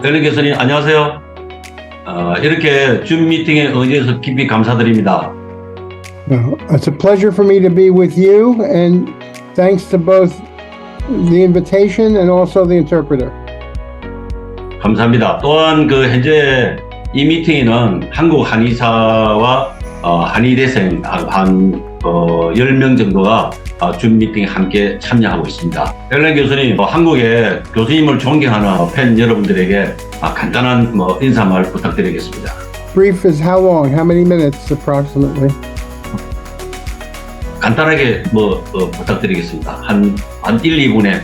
앨런 교수님, 안녕하세요. 이렇게 줌 미팅에 응해주셔서 깊이 감사드립니다. It's a pleasure for me to be with you, and thanks to both the invitation and also the interpreter. 감사합니다. 또한 현재 이 미팅에는 한국 한의사와 한의대생 한 10명 정도가 줌 미팅에 함께 참여하고 있습니다. 앨런 교수님, 한국의 교수님을 존경하는 팬 여러분들에게 간단한 인사말 부탁드리겠습니다. Brief is how long? How many minutes approximately? 간단하게 부탁드리겠습니다. 한 1, 2분에.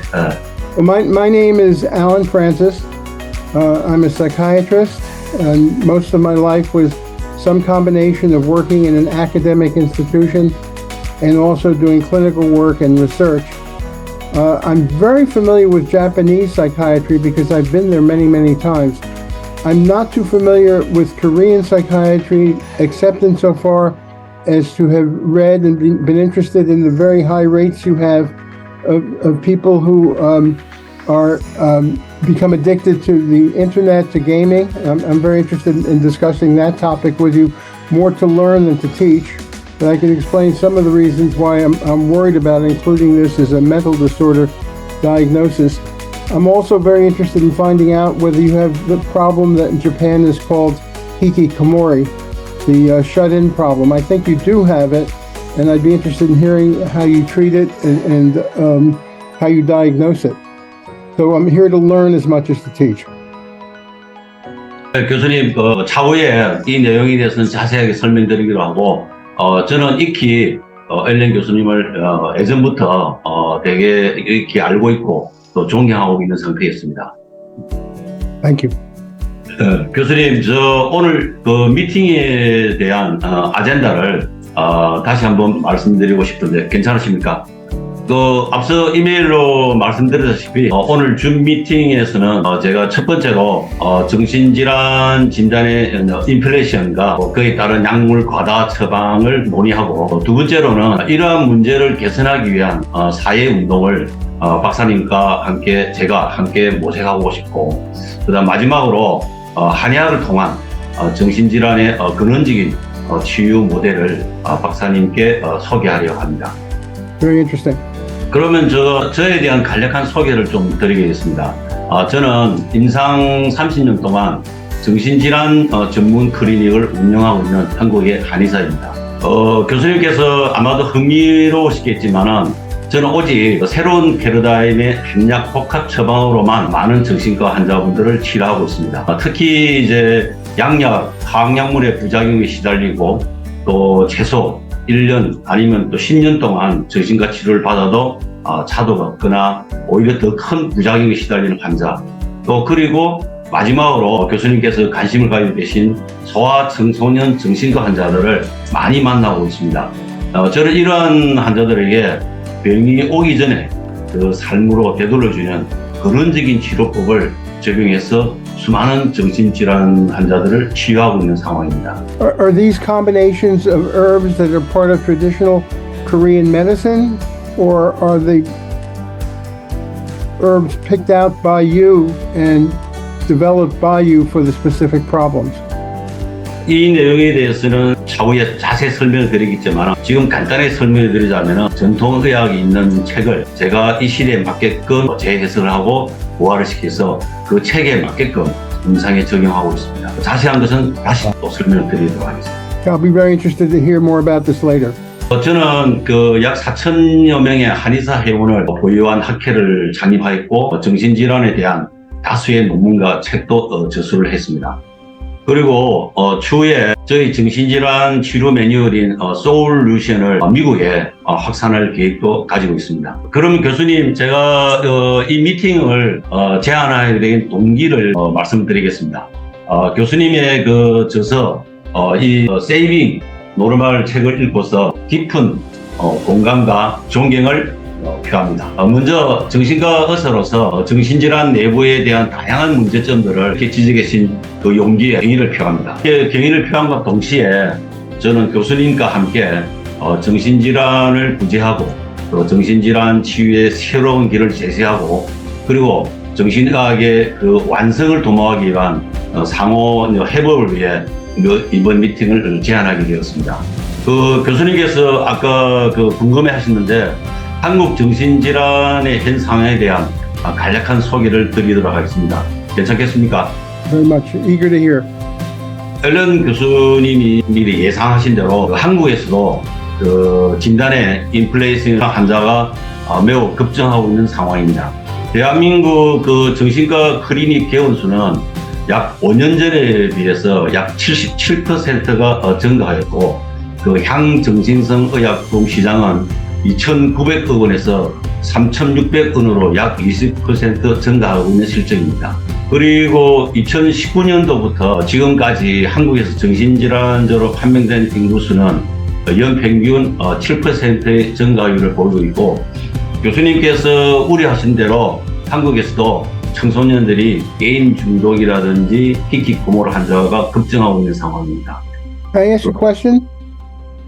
My name is Alan Francis. I'm a psychiatrist, and most of my life was some combination of working in an academic institution and also doing clinical work and research. I'm very familiar with Japanese psychiatry because I've been there many, many times. I'm not too familiar with Korean psychiatry, except insofar as to have read and been interested in the very high rates you have of people who are become addicted to the internet, to gaming. I'm very interested in discussing that topic with you. More to learn than to teach, but I can explain some of the reasons why I'm worried about including this as a mental disorder diagnosis. I'm also very interested in finding out whether you have the problem that in Japan is called hikikomori, the shut-in problem. I think you do have it, and I'd be interested in hearing how you treat it and how you diagnose it. So I'm here to learn as much as to teach. 교수님, 차후에 이 내용에 대해서는 자세하게 설명드리기로 하고, 저는 익히 앨런 교수님을 예전부터 되게 익히 알고 있고 또 존경하고 있는 상태였습니다. Thank you. 교수님, 저 오늘 미팅에 대한 아젠다를 다시 한번 말씀드리고 싶은데 괜찮으십니까? 앞서 이메일로 말씀드렸다시피 오늘 줌 미팅에서는 제가 첫 번째로 정신질환 진단의 인플레이션과 그에 따른 약물 과다 처방을 논의하고, 두 번째로는 이러한 문제를 개선하기 위한 사회운동을 박사님과 함께 제가 함께 모색하고 싶고, 그다음 마지막으로 한의학을 통한 정신질환의 근원적인 치유 모델을 박사님께 소개하려고 합니다. Very interesting. 그러면 저에 대한 간략한 소개를 좀 드리겠습니다. 저는 임상 30년 동안 정신질환 전문 클리닉을 운영하고 있는 한국의 한의사입니다. 교수님께서 아마도 흥미로우시겠지만은 저는 오직 새로운 패러다임의 한약 복합 처방으로만 많은 정신과 환자분들을 치료하고 있습니다. 특히 이제 약약, 화학약물의 부작용에 시달리고 또 최소 1년 아니면 또 10년 동안 정신과 치료를 받아도 차도가 없거나 오히려 더 큰 부작용에 시달리는 환자, 또 그리고 마지막으로 교수님께서 관심을 가지고 계신 소아 청소년 정신과 환자들을 많이 만나고 있습니다. 저는 이러한 환자들에게 병이 오기 전에 그 삶으로 되돌려주는 근원적인 치료법을 적용해서 수많은 정신질환 환자들을 치유하고 있는 상황입니다. Are these combinations of herbs that are part of traditional Korean medicine, or are the herbs picked out by you and developed by you for the specific problems? 이 내용에 대해서는 차후에 자세히 설명을 드리겠지만 지금 간단히 설명을 드리자면 전통의학이 있는 책을 제가 이 시대에 맞게끔 재해석을 하고 보완을 시켜서 그 책에 맞게끔 임상에 적용하고 있습니다. 자세한 것은 다시 또 설명을 드리도록 하겠습니다. I'll be very interested to hear more about this later. 저는 약 4천여 명의 한의사 회원을 보유한 학회를 창립하였고 정신질환에 대한 다수의 논문과 책도 저술을 했습니다. 그리고 추후에 저희 정신질환 치료 매뉴얼인 솔루션을 미국에 확산할 계획도 가지고 있습니다. 그럼 교수님, 제가 이 미팅을 제안하게 된 동기를 말씀드리겠습니다. 교수님의 저서 이 세이빙 노르말 책을 읽고서 깊은 공감과 존경을 표합니다. 먼저 정신과 의사로서 정신질환 내부에 대한 다양한 문제점들을 이렇게 지적하신 그 용기에 경의를 표합니다. 경의를 표함과 동시에 저는 교수님과 함께 정신질환을 구제하고 또 정신질환 치유의 새로운 길을 제시하고, 그리고 정신의학의 그 완성을 도모하기 위한 상호 협업을 위해 이번 미팅을 제안하게 되었습니다. 그 교수님께서 아까 그 궁금해 하셨는데 한국 정신질환의 현 상황에 대한 간략한 소개를 드리도록 하겠습니다. 괜찮겠습니까? Very much eager to hear. 앨런 교수님이 미리 예상하신 대로 한국에서도 그 진단의 인플레이션 환자가 매우 급증하고 있는 상황입니다. 대한민국 그 정신과 클리닉 개원 수는 약 5년 전에 비해서 약 77%가 증가하였고 그 향정신성 의약품 시장은 2,900억 원에서 3,600원으로 약 20% 증가하고 있는 실정입니다. 그리고 2019년도부터 지금까지 한국에서 정신질환자로 판명된 인구수는 연평균 7%의 증가율을 보이고 있고 교수님께서 우려하신 대로 한국에서도 청소년들이 게임 중독이라든지 히키코모리 환자가 급증하고 있는 상황입니다. Can I ask a question?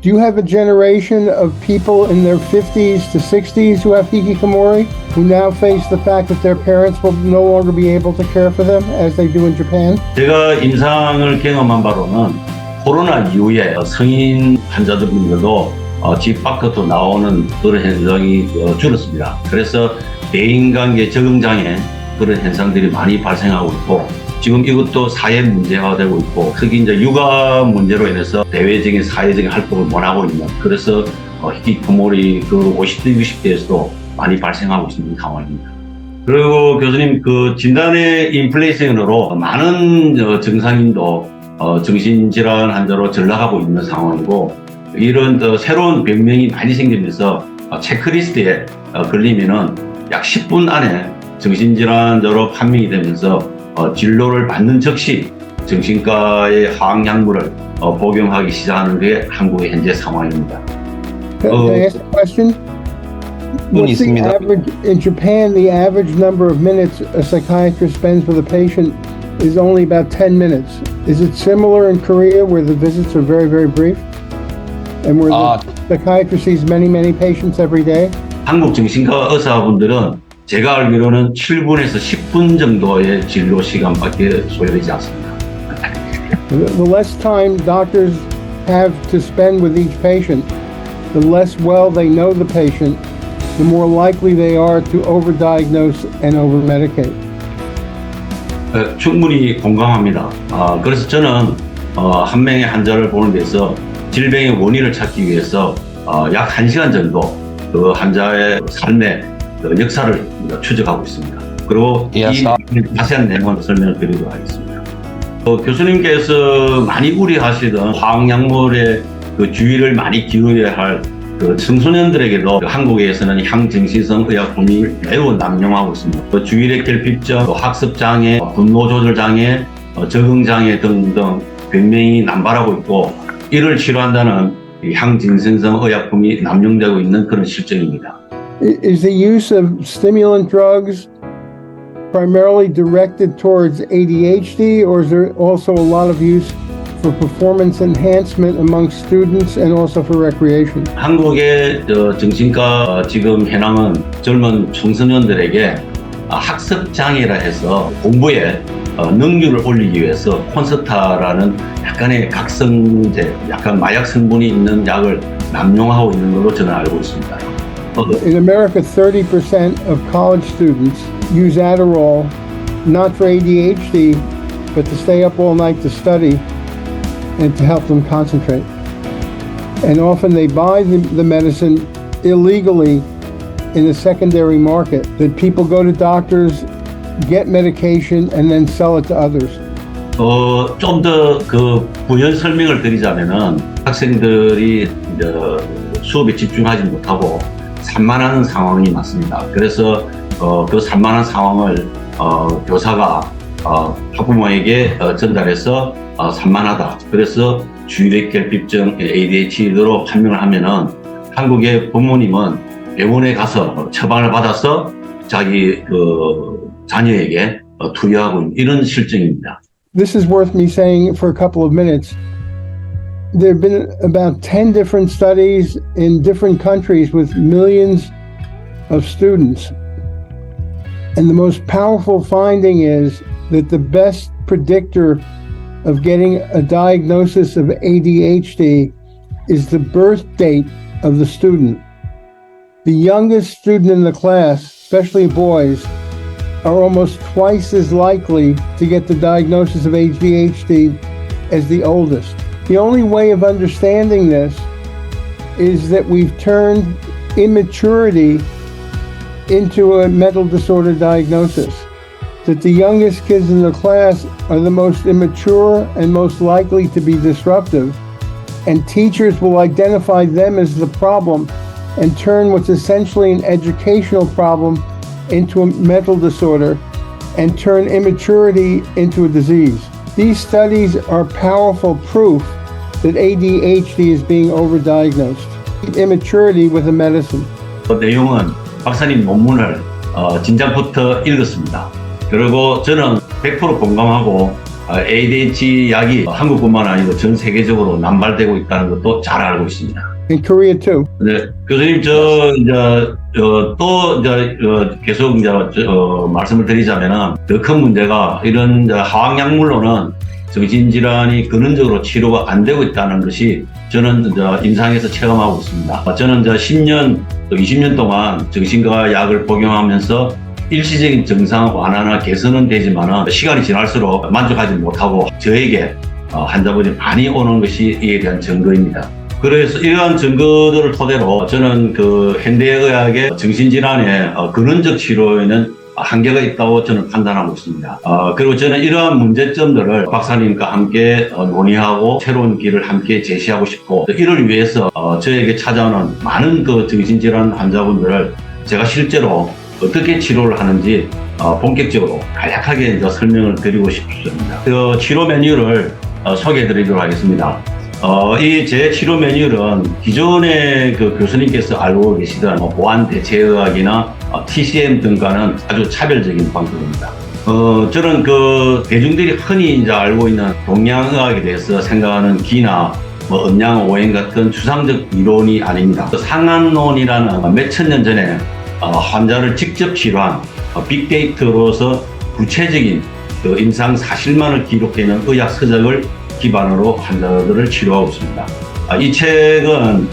Do you have a generation of people in their 50s to 60s who have hikikomori, who now face the fact that their parents will no longer be able to care for them as they do in Japan? 제가 임상을 경험한 바로는 코로나 이후에 성인 환자들도 집 밖으로 나오는 그런 현상이 줄었습니다. 그래서 대인관계 적응장애 그런 현상들이 많이 발생하고 있고 지금 이것도 사회 문제화되고 있고 특히 이제 육아 문제로 인해서 대외적인 사회적인 활동을 못하고 있는 그래서 히키코모리 그 50대 60대에서도 많이 발생하고 있는 상황입니다. 그리고 교수님 그 진단의 인플레이션으로 많은 증상인도 정신질환 환자로 전락하고 있는 상황이고 이런 새로운 병명이 많이 생기면서 체크리스트에 걸리면은 약 10분 안에 정신질환자로 판명이 되면서 진료를 받는 즉시 정신과의 화학약물을 복용하기 시작하는 게 한국의 현재 상황입니다. Can I ask a question? What's the average in Japan? The average number of minutes a psychiatrist spends with a patient is only about 10 minutes. Is it similar in Korea, where the visits are very, very brief, and where the psychiatrist sees many, many patients every day? 한국 정신과 의사분들은 제가 알기로는 7분에서 10분 정도의 진료 시간밖에 소요되지 않습니다. The less time doctors have to spend with each patient, the less well they know the patient, the more likely they are to overdiagnose and overmedicate. 충분히 공감합니다. 그래서 저는 한 명의 환자를 보는 데서 질병의 원인을 찾기 위해서 약 1시간 정도 그 환자의 삶의 그 역사를 추적하고 있습니다. 그리고 이 자세한 내용을 설명을 드리도록 하겠습니다. 교수님께서 많이 우려하시던 화학약물의 그 주의를 많이 기울여야 할 그 청소년들에게도 한국에서는 향정신성 의약품이 매우 남용하고 있습니다. 주의력 결핍증, 학습장애, 분노조절장애, 적응장애 등등 병명이 남발하고 있고 이를 치료한다는 향정신성 의약품이 남용되고 있는 그런 실정입니다. Is the use of stimulant drugs primarily directed towards ADHD, or is there also a lot of use for performance enhancement among students and also for recreation? 한국의 정신과 지금 현황은 젊은 청소년들에게 학습 장애라 해서 공부에 능률을 올리기 위해서 콘서타라는 약간의 각성제, 약간 마약 성분이 있는 약을 남용하고 있는 걸로 저는 알고 있습니다. In America, 30% of college students use Adderall, not for ADHD, but to stay up all night to study and to help them concentrate. And often they buy the medicine illegally in the secondary market, that people go to doctors, get medication, and then sell it to others. 좀 더 그 부연 설명을 드리자면은 학생들이 수업에 집중하지 못하고 산만한 상황이 맞습니다. 그래서 그 산만한 상황을 교사가 학부모에게 전달해서 산만하다. 그래서 주의력 결핍증 ADHD로 판명을 하면은 한국의 부모님은 병원에 가서 처방을 받아서 자기 그 자녀에게 투여하고 있는 이런 실정입니다. This is worth me saying for a couple of minutes. There have been about 10 different studies in different countries with millions of students. And the most powerful finding is that the best predictor of getting a diagnosis of ADHD is the birth date of the student. The youngest student in the class, especially boys, are almost twice as likely to get the diagnosis of ADHD as the oldest. The only way of understanding this is that we've turned immaturity into a mental disorder diagnosis. That the youngest kids in the class are the most immature and most likely to be disruptive, and teachers will identify them as the problem and turn what's essentially an educational problem into a mental disorder and turn immaturity into a disease. These studies are powerful proof that ADHD is being overdiagnosed. Immaturity with a medicine. 그 내용은 박사님 논문을 진작부터 읽었습니다. 그리고 저는 100% 공감하고 ADHD 약이 한국뿐만 아니고 전 세계적으로 남발되고 있다는 것도 잘 알고 있습니다. In Korea too. 네, 교수님 계속 말씀을 드리자면은 더 큰 문제가 이런 화학약물로는 정신질환이 근원적으로 치료가 안 되고 있다는 것이 저는 임상에서 체감하고 있습니다. 저는 10년, 또 20년 동안 정신과 약을 복용하면서 일시적인 증상 완화나 개선은 되지만 시간이 지날수록 만족하지 못하고 저에게 환자분이 많이 오는 것이 이에 대한 증거입니다. 그래서 이러한 증거들을 토대로 저는 그 현대의학의 정신질환의 근원적 치료에는 한계가 있다고 저는 판단하고 있습니다. 그리고 저는 이러한 문제점들을 박사님과 함께 논의하고 새로운 길을 함께 제시하고 싶고, 이를 위해서 저에게 찾아오는 많은 그 정신질환 환자분들을 제가 실제로 어떻게 치료를 하는지 본격적으로 간략하게 설명을 드리고 싶습니다. 그 치료 메뉴를 소개해 드리도록 하겠습니다. 이 제 치료 메뉴는 기존의 그 교수님께서 알고 계시던 보안 대체의학이나 TCM 등과는 아주 차별적인 방법입니다. 저는 그 대중들이 흔히 이제 알고 있는 동양의학에 대해서 생각하는 기나 음양 오행 같은 추상적 이론이 아닙니다. 상한론이라는 몇천 년 전에 환자를 직접 치료한 빅데이터로서 구체적인 그 임상 사실만을 기록되는 의학 서적을 기반으로 환자들을 치료하고 있습니다. 이 책은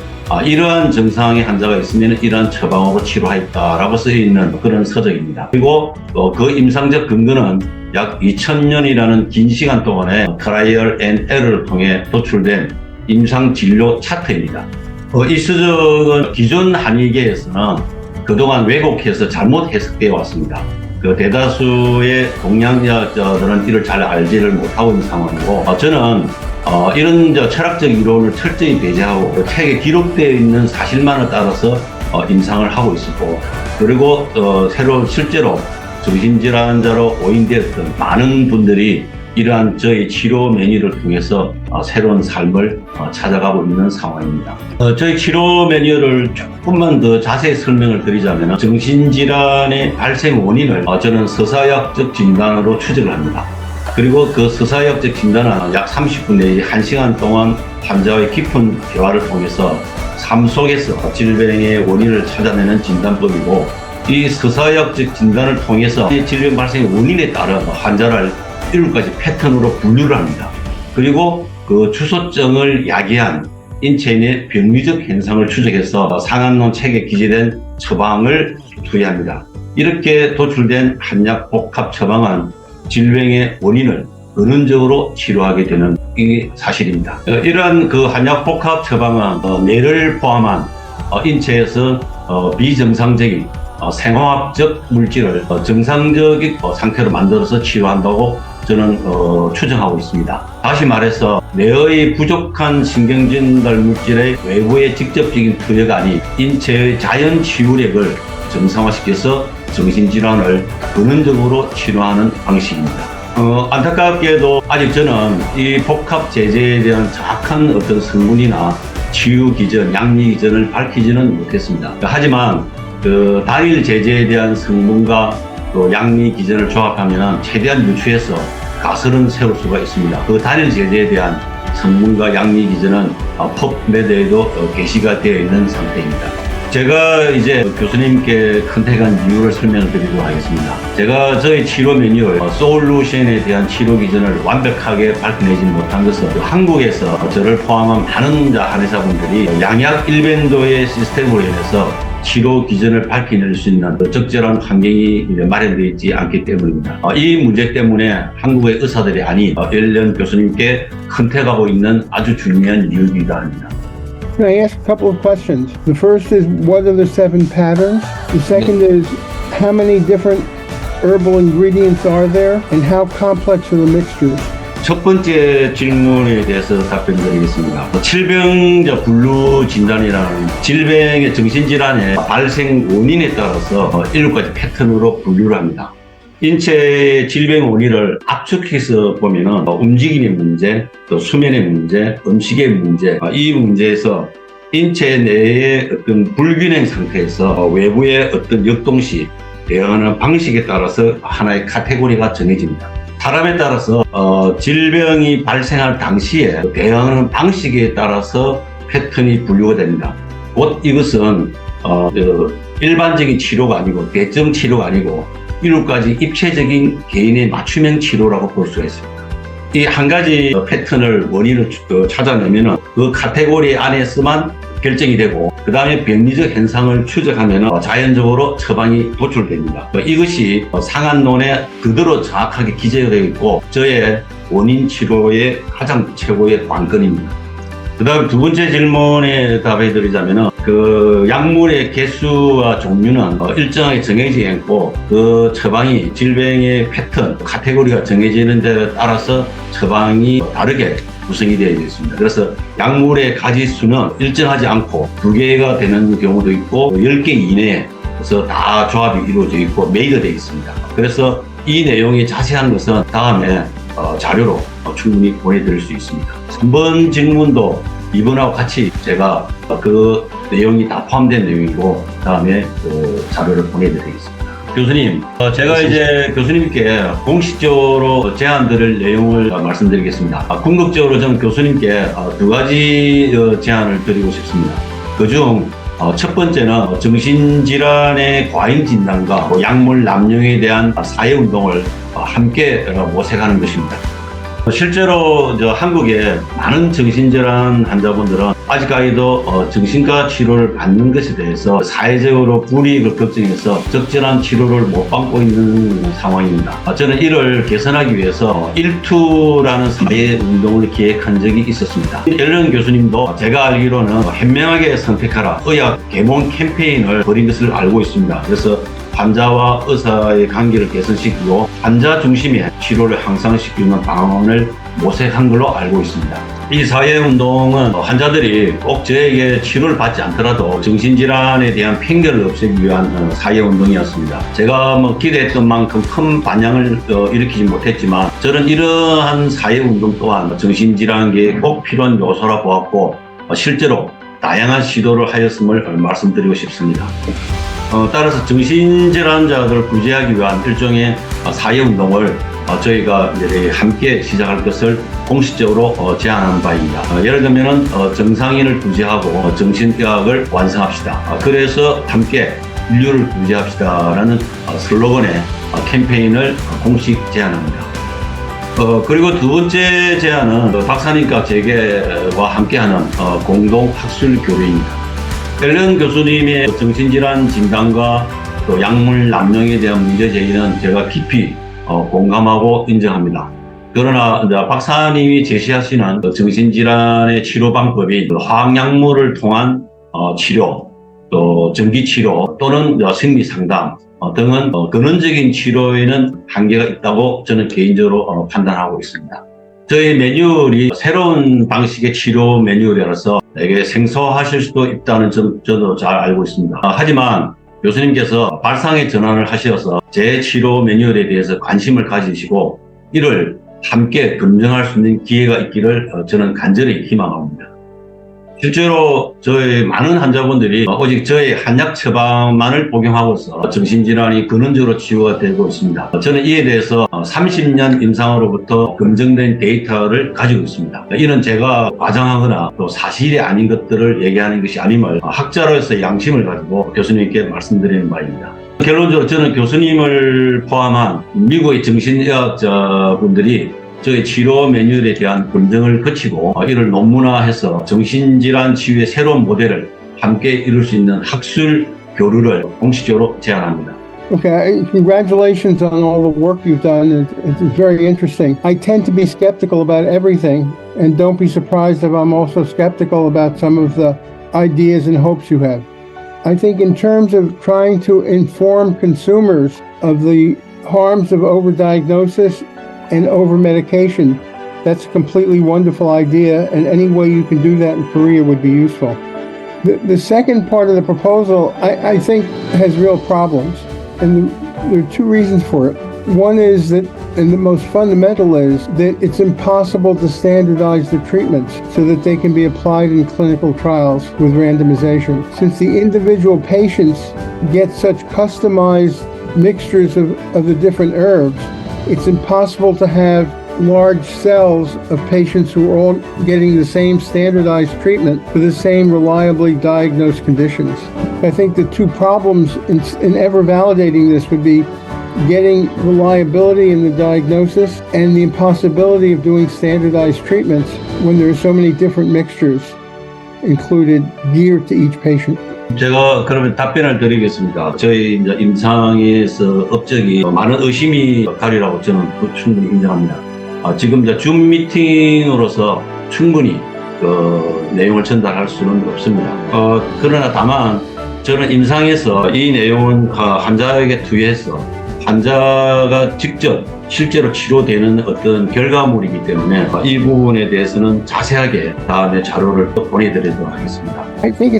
이러한 증상의 환자가 있으면 이러한 처방으로 치료하였다라고 쓰여 있는 그런 서적입니다. 그리고 그 임상적 근거는 약 2000년이라는 긴 시간 동안에 트라이얼 앤 에러를 통해 도출된 임상 진료 차트입니다. 이 서적은 기존 한의계에서는 그동안 왜곡해서 잘못 해석되어 왔습니다. 그 대다수의 동양의학자들은 이를 잘 알지를 못하고 있는 상황이고, 저는 이런 철학적 이론을 철저히 배제하고 책에 기록되어 있는 사실만을 따라서 임상을 하고 있었고, 그리고 실제로 정신질환자로 오인되었던 많은 분들이 이러한 저희 치료 메뉴를 통해서 새로운 삶을 찾아가고 있는 상황입니다. 저희 치료 메뉴를 조금만 더 자세히 설명을 드리자면, 정신질환의 발생 원인을 저는 서사학적 진단으로 추적을 합니다. 그리고 그 서사학적 진단은 약 30분 내지 1시간 동안 환자와의 깊은 대화를 통해서 삶 속에서 질병의 원인을 찾아내는 진단법이고, 이 서사학적 진단을 통해서 이 질병 발생 원인에 따른 환자를 7가지 패턴으로 분류를 합니다. 그리고 그 주소증을 야기한 인체 내 병리적 현상을 추적해서 상한론 책에 기재된 처방을 투여합니다. 이렇게 도출된 한약 복합 처방은 질병의 원인을 근원적으로 치료하게 되는 이 사실입니다. 이러한 그 한약 복합 처방은 뇌를 포함한 인체에서 비정상적인 생화학적 물질을 정상적인 상태로 만들어서 치료한다고 저는 추정하고 있습니다. 다시 말해서 뇌의 부족한 신경전달 물질의 외부의 직접적인 투여가 아닌 인체의 자연 치유력을 정상화시켜서 정신질환을 근원적으로 치료하는 방식입니다. 안타깝게도 아직 저는 이 복합 제제에 대한 정확한 어떤 성분이나 치유 기전, 양리 기전을 밝히지는 못했습니다. 하지만 그 단일 제제에 대한 성분과 또 양리 기전을 조합하면 최대한 유추해서 가설은 세울 수가 있습니다. 그 단일 제제에 대한 성분과 양리 기전은 펍메드에도 게시가 되어 있는 상태입니다. 제가 이제 교수님께 컨택한 이유를 설명드리도록 하겠습니다. 제가 저희 치료 매뉴얼 솔루션에 대한 치료 기준을 완벽하게 밝혀내지 못한 것은 한국에서 저를 포함한 많은 한의사분들이 양약 일변도의 시스템으로 인해서 치료 기준을 밝혀낼 수 있는 적절한 환경이 마련되어 있지 않기 때문입니다. 이 문제 때문에 한국의 의사들이 아닌 앨런 교수님께 컨택하고 있는 아주 중요한 이유이기도 합니다. Can I ask a couple of questions? The first is, what are the 7 patterns? The second is, how many different herbal ingredients are there? And how complex are the mixtures? 첫 번째 질문에 대해서 답변드리겠습니다. 칠병 분류 진단이라는 질병의 정신질환의 발생 원인에 따라서 7가지 패턴으로 분류를 합니다. 인체의 질병 원인을 압축해서 보면은 움직임의 문제, 또 수면의 문제, 음식의 문제, 이 문제에서 인체 내의 어떤 불균형 상태에서 외부의 어떤 역동시, 대응하는 방식에 따라서 하나의 카테고리가 정해집니다. 사람에 따라서 질병이 발생할 당시에 대응하는 방식에 따라서 패턴이 분류가 됩니다. 곧 이것은 일반적인 치료가 아니고 대증 치료가 아니고 7가지 입체적인 개인의 맞춤형 치료라고 볼 수가 있습니다. 이 한 가지 패턴을 원인을 찾아내면 그 카테고리 안에서만 결정이 되고 그 다음에 병리적 현상을 추적하면 자연적으로 처방이 도출됩니다. 이것이 상한론에 그대로 정확하게 기재가 되어 있고 저의 원인 치료의 가장 최고의 관건입니다. 그 다음 두 번째 질문에 답해 드리자면 그 약물의 개수와 종류는 일정하게 정해져 있고 그 처방이 질병의 패턴, 카테고리가 정해지는 데 따라서 처방이 다르게 구성이 되어 있습니다. 그래서 약물의 가지수는 일정하지 않고 2개가 되는 경우도 있고 10개 이내에서 다 조합이 이루어져 있고 메이드되어 있습니다. 그래서 이 내용이 자세한 것은 다음에 자료로 충분히 보내드릴 수 있습니다. 3번 질문도 이번하고 같이 제가 그 내용이 다 포함된 내용이고 다음에 그 자료를 보내드리겠습니다. 교수님, 제가 이제 교수님께 공식적으로 제안드릴 내용을 말씀드리겠습니다. 궁극적으로 저는 교수님께 2가지 제안을 드리고 싶습니다. 그중 첫 번째는 정신질환의 과잉 진단과 약물 남용에 대한 사회운동을 함께 모색하는 것입니다. 실제로 한국의 많은 정신질환 환자분들은 아직까지도 정신과 치료를 받는 것에 대해서 사회적으로 불이익을 걱정해서 적절한 치료를 못 받고 있는 상황입니다. 저는 이를 개선하기 위해서 일투라는 사회운동을 기획한 적이 있었습니다. 앨런 교수님도 제가 알기로는 현명하게 선택하라 의학 계몽 캠페인을 벌인 것을 알고 있습니다. 그래서 환자와 의사의 관계를 개선시키고 환자 중심의 치료를 향상시키는 방안을 모색한 걸로 알고 있습니다. 이 사회운동은 환자들이 꼭 저에게 치료를 받지 않더라도 정신질환에 대한 편견을 없애기 위한 사회운동이었습니다. 제가 기대했던 만큼 큰 반향을 일으키지 못했지만 저는 이러한 사회운동 또한 정신질환계에 꼭 필요한 요소라 보았고 실제로 다양한 시도를 하였음을 말씀드리고 싶습니다. 따라서 정신질환자들을 구제하기 위한 일종의 사회운동을 저희가 함께 시작할 것을 공식적으로 제안한 바입니다. 예를 들면 정상인을 구제하고 정신의학을 완성합시다. 그래서 함께 인류를 구제합시다라는 슬로건의 캠페인을 공식 제안합니다. 그리고 두 번째 제안은 박사님과 재계와 함께하는 공동 학술 교류입니다. 앨런 교수님의 정신질환 진단과 또 약물 남용에 대한 문제 제기는 제가 깊이 공감하고 인정합니다. 그러나 박사님이 제시하시는 정신질환의 치료 방법이 화학약물을 통한 치료, 또 전기치료 또는 심리상담 등은 근원적인 치료에는 한계가 있다고 저는 개인적으로 판단하고 있습니다. 저희 매뉴얼이 새로운 방식의 치료 매뉴얼이라서 되게 생소하실 수도 있다는 점 저도 잘 알고 있습니다. 하지만 교수님께서 발상의 전환을 하셔서 제 치료 매뉴얼에 대해서 관심을 가지시고 이를 함께 검증할 수 있는 기회가 있기를 저는 간절히 희망합니다. 실제로 저희 많은 환자분들이 오직 저희 한약 처방만을 복용하고서 정신질환이 근원적으로 치유가 되고 있습니다. 저는 이에 대해서 30년 임상으로부터 검증된 데이터를 가지고 있습니다. 이는 제가 과장하거나 또 사실이 아닌 것들을 얘기하는 것이 아님을 학자로서 양심을 가지고 교수님께 말씀드리는 바입니다. 결론적으로 저는 교수님을 포함한 미국의 정신의학자분들이 저희 치료 매뉴얼에 대한 검증을 거치고 이를 논문화해서 정신질환 치유의 새로운 모델을 함께 이룰 수 있는 학술 교류를 공식적으로 제안합니다. Okay, congratulations on all the work you've done. It's very interesting. I tend to be skeptical about everything, and don't be surprised if I'm also skeptical about some of the ideas and hopes you have. I think in terms of trying to inform consumers of the harms of overdiagnosis and over-medication, that's a completely wonderful idea, and any way you can do that in Korea would be useful. The second part of the proposal, I think, has real problems, and there are two reasons for it. One is that, and the most fundamental is, that it's impossible to standardize the treatments so that they can be applied in clinical trials with randomization. Since the individual patients get such customized mixtures of the different herbs, it's impossible to have large cells of patients who are all getting the same standardized treatment for the same reliably diagnosed conditions. I think the two problems in ever validating this would be getting reliability in the diagnosis and the impossibility of doing standardized treatments when there are so many different mixtures included geared to each patient. 제가 그러면 답변을 드리겠습니다. 저희 이제 임상에서 업적이 많은 의심이 가리라고 저는 충분히 인정합니다. 지금 이제 줌 미팅으로서 충분히 그 내용을 전달할 수는 없습니다. 그러나 다만 저는 임상에서 이 내용은 환자에게 투여해서 환자가 직접 실제로 치료되는 어떤 결과물이기 때문에 이 부분에 대해서는 자세하게 다음에 자료를 또 보내드리도록 하겠습니다. I think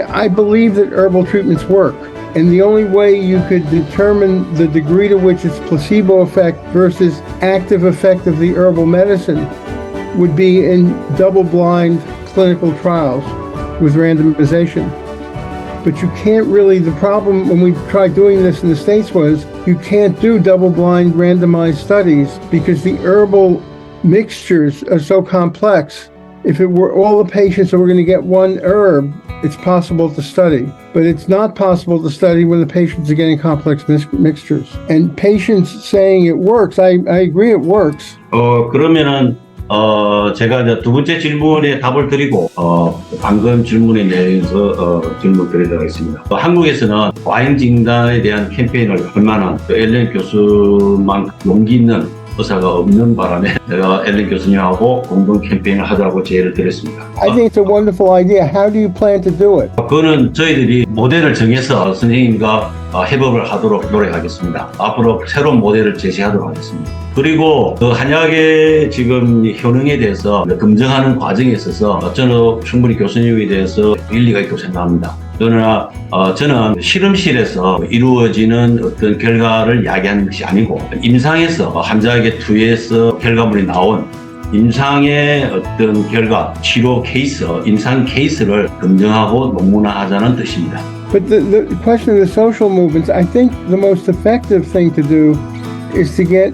I believe that herbal treatments work. And the only way you could determine the degree to which it's placebo effect versus active effect of the herbal medicine would be in double-blind clinical trials with randomization. But you can't really, the problem when we tried doing this in the States was you can't do double-blind randomized studies because the herbal mixtures are so complex. If it were all the patients that were going to get one herb, it's possible to study. But it's not possible to study when the patients are getting complex mixtures. And patients saying it works, I agree it works. 그러면은 제가 이제 두 번째 질문에 답을 드리고 방금 질문에 대해서 질문 드리도록 하겠습니다. 한국에서는 과잉 진단에 대한 캠페인을 할 만한 엘렌 교수만 용기 있는 의사가 없는 바람에 제가 엘렌 교수님하고 공동 캠페인을 하자고 제의를 드렸습니다. I think it's a wonderful idea. How do you plan to do it? 그거는 저희들이 모델을 정해서 선생님과 협업을 하도록 노력하겠습니다. 앞으로 새로운 모델을 제시하도록 하겠습니다. 그리고 그 한약의 지금 효능에 대해서 검증하는 과정에 있어서 저는 충분히 교수님에 대해서 일리가 있다고 생각합니다. 그러나 저는 실험실에서 이루어지는 어떤 결과를 이야기하는 것이 아니고 임상에서 환자에게 투여해서 결과물이 나온 임상의 어떤 결과, 치료 케이스, 임상 케이스를 검증하고 논문화하자는 뜻입니다. But the question of the social movements, I think the most effective thing to do is to get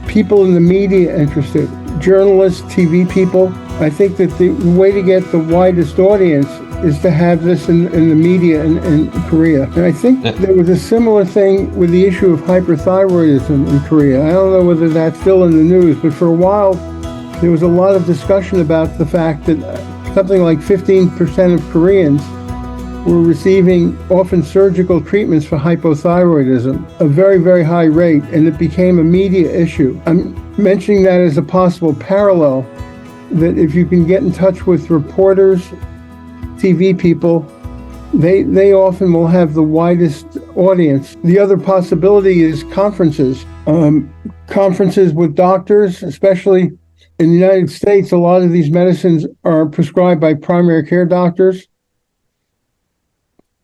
people in the media interested, journalists, TV people. I think that the way to get the widest audience is to have this in the media in Korea. And I think there was a similar thing with the issue of hyperthyroidism in Korea. I don't know whether that's still in the news, but for a while there was a lot of discussion about the fact that something like 15% of Koreans were receiving often surgical treatments for hypothyroidism, a very, very high rate, and it became a media issue. I'm mentioning that as a possible parallel, that if you can get in touch with reporters, TV people, they often will have the widest audience. The other possibility is conferences. Conferences with doctors, especially in the United States, a lot of these medicines are prescribed by primary care doctors.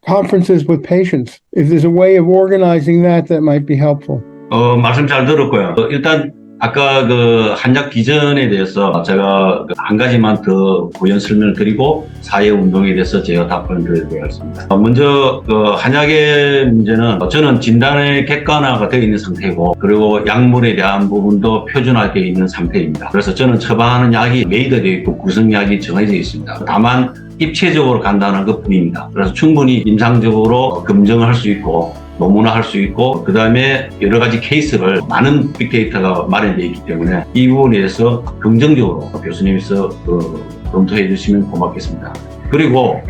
Conferences with patients. If there's a way of organizing that might be helpful. 말씀 잘 들었고요. 일단 아까 그 한약 기전에 대해서 제가 한 가지만 더 부연 설명을 드리고 사회 운동에 대해서 제가 답변을 드리도록 하겠습니다. 먼저 그 한약의 문제는 저는 진단의 객관화가 되어 있는 상태이고 그리고 약물에 대한 부분도 표준화되어 있는 상태입니다. 그래서 저는 처방하는 약이 메이드되어 있고 구성약이 정해져 있습니다. 다만 입체적으로 간다는 것뿐입니다. 그래서 충분히 임상적으로 검증을 할 수 있고 논문화할 수 있고 그 다음에 여러 가지 케이스를 많은 빅데이터가 마련되어 있기 때문에 이 부분에 대해서 긍정적으로 교수님께서 검토해 주시면 고맙겠습니다. 그리고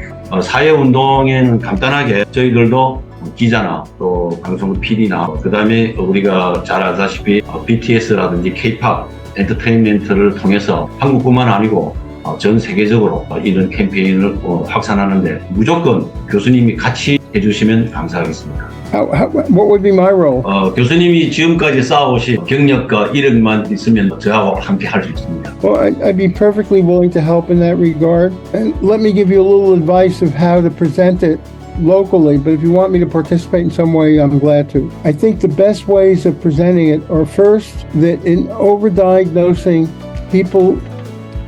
사회운동에는 간단하게 저희들도 기자나 또 방송국 PD나 그 다음에 우리가 잘 아다시피 BTS라든지 K-POP 엔터테인먼트를 통해서 한국뿐만 아니고 전 세계적으로 이런 캠페인을 확산하는데 무조건 교수님이 같이 해주시면 감사하겠습니다. What would be my role? 교수님이 지금까지 쌓아오신 경력과 이력만 있으면 저하고 함께 할 수 있습니다. Well, I'd be perfectly willing to help in that regard. And let me give you a little advice of how to present it locally, but if you want me to participate in some way, I'm glad to. I think the best ways of presenting it are first that in overdiagnosing people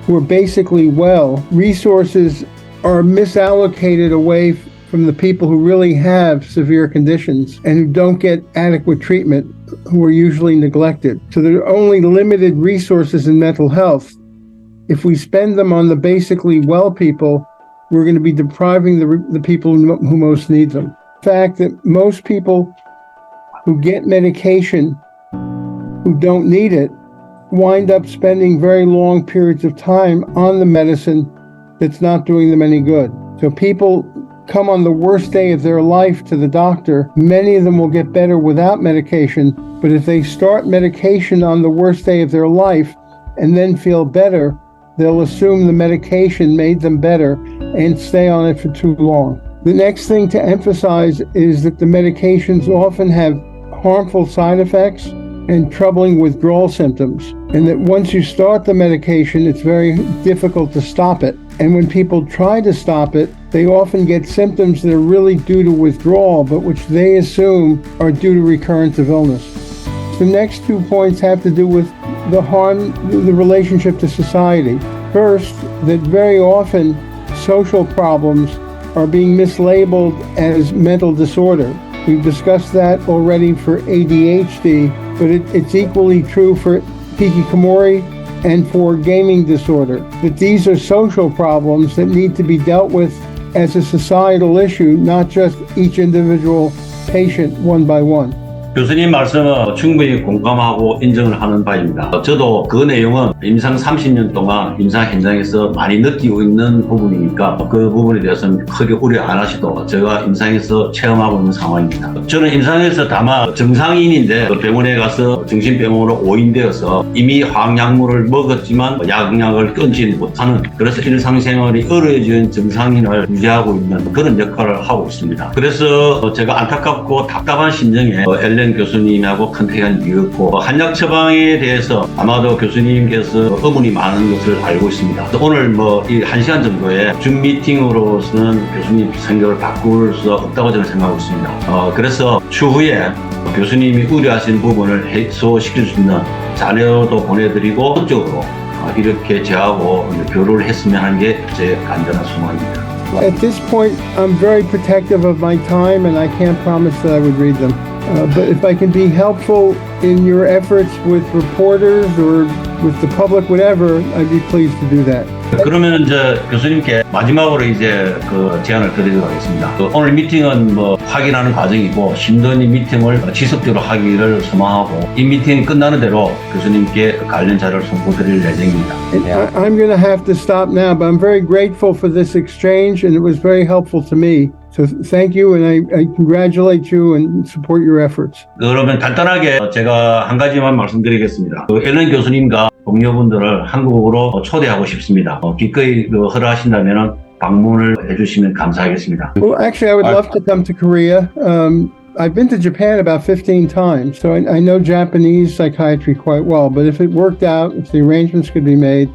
who are basically well, resources are misallocated away from the people who really have severe conditions and who don't get adequate treatment, who are usually neglected. So there are only limited resources in mental health. If we spend them on the basically well people, we're going to be depriving the people who most need them. The fact that most people who get medication who don't need it wind up spending very long periods of time on the medicine that's not doing them any good. So people come on the worst day of their life to the doctor. Many of them will get better without medication, but if they start medication on the worst day of their life and then feel better, they'll assume the medication made them better and stay on it for too long. The next thing to emphasize is that the medications often have harmful side effects and troubling withdrawal symptoms, and that once you start the medication, it's very difficult to stop it. And when people try to stop it, they often get symptoms that are really due to withdrawal, but which they assume are due to recurrence of illness. The next 2 points have to do with the harm, the relationship to society. First, that very often social problems are being mislabeled as mental disorder. We've discussed that already for ADHD, but it's equally true for hikikomori and for gaming disorder, that these are social problems that need to be dealt with as a societal issue, not just each individual patient one by one. 교수님 말씀은 충분히 공감하고 인정을 하는 바입니다. 저도 그 내용은 임상 30년 동안 임상 현장에서 많이 느끼고 있는 부분이니까 그 부분에 대해서는 크게 우려 안 하시도 제가 임상에서 체험하고 있는 상황입니다. 저는 임상에서 다만 정상인인데 병원에 가서 정신병원으로 오인되어서 이미 화학약물을 먹었지만 약약을 끊지 못하는, 그래서 일상생활이 어려워진 정상인을 유지하고 있는 그런 역할을 하고 있습니다. 그래서 제가 안타깝고 답답한 심정에 엘렌 교수님하고 컨택한 이유였고, 한약 처방에 대해서 아마도 교수님께서 의문이 많은 것을 알고 있습니다. 오늘 이 1시간 정도의 줌 미팅으로서는 교수님 생각을 바꿀 수 없다고 저는 생각하고 있습니다. 그래서 추후에 교수님이 우려하시는 부분을 해소시킬 수 있는 자료도 보내드리고 적극적으로 이렇게 저하고 교류를 했으면 하는 게 제 간절한 소망입니다. At this point, I'm very protective of my time, and I can't promise that I would read them. But if I can be helpful in your efforts with reporters or with the public, whatever, I'd be pleased to do that. 그러면 이제 교수님께 마지막으로 이제 그 제안을 드리도록 하겠습니다. 오늘 미팅은 확인하는 과정이고 심도인 미팅을 지속적으로 하기를 소망하고, 이 미팅이 끝나는 대로 교수님께 관련 자료를 송부드릴 예정입니다. I'm going to have to stop now, but I'm very grateful for this exchange, and it was very helpful to me. So thank you, and I congratulate you and support your efforts. 그러면 간단하게 제가 한 가지만 말씀드리겠습니다. 앨런 교수님과 동료분들을 한국으로 초대하고 싶습니다. 기꺼이 허락하신다면 방문을 해주시면 감사하겠습니다. Well, actually, I would love to come to Korea. I've been to Japan about 15 times, so I know Japanese psychiatry quite well. But if it worked out, if the arrangements could be made,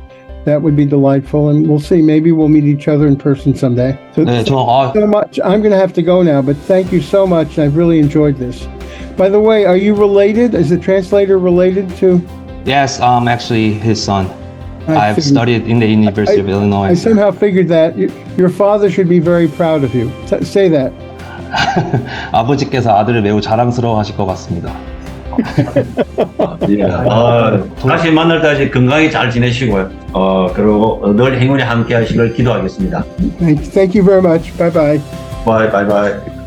that would be delightful, and we'll see. Maybe we'll meet each other in person someday. So, so much. I'm going to have to go now, but thank you so much. I've really enjoyed this. By the way, are you related? Is the translator related to Yes, I'm actually his son. I I've figured- studied in the University of I Illinois. somehow figured that your father should be very proud of you. Say that. 아버지께서 아들을 매우 자랑스러워하실 것 같습니다. 예. 다시 만날 때까지 건강히 잘 지내시고요. 그리고 늘 행운이 함께 하시길 기도하겠습니다. Thank you very much. Bye bye. 바이 바이 바이.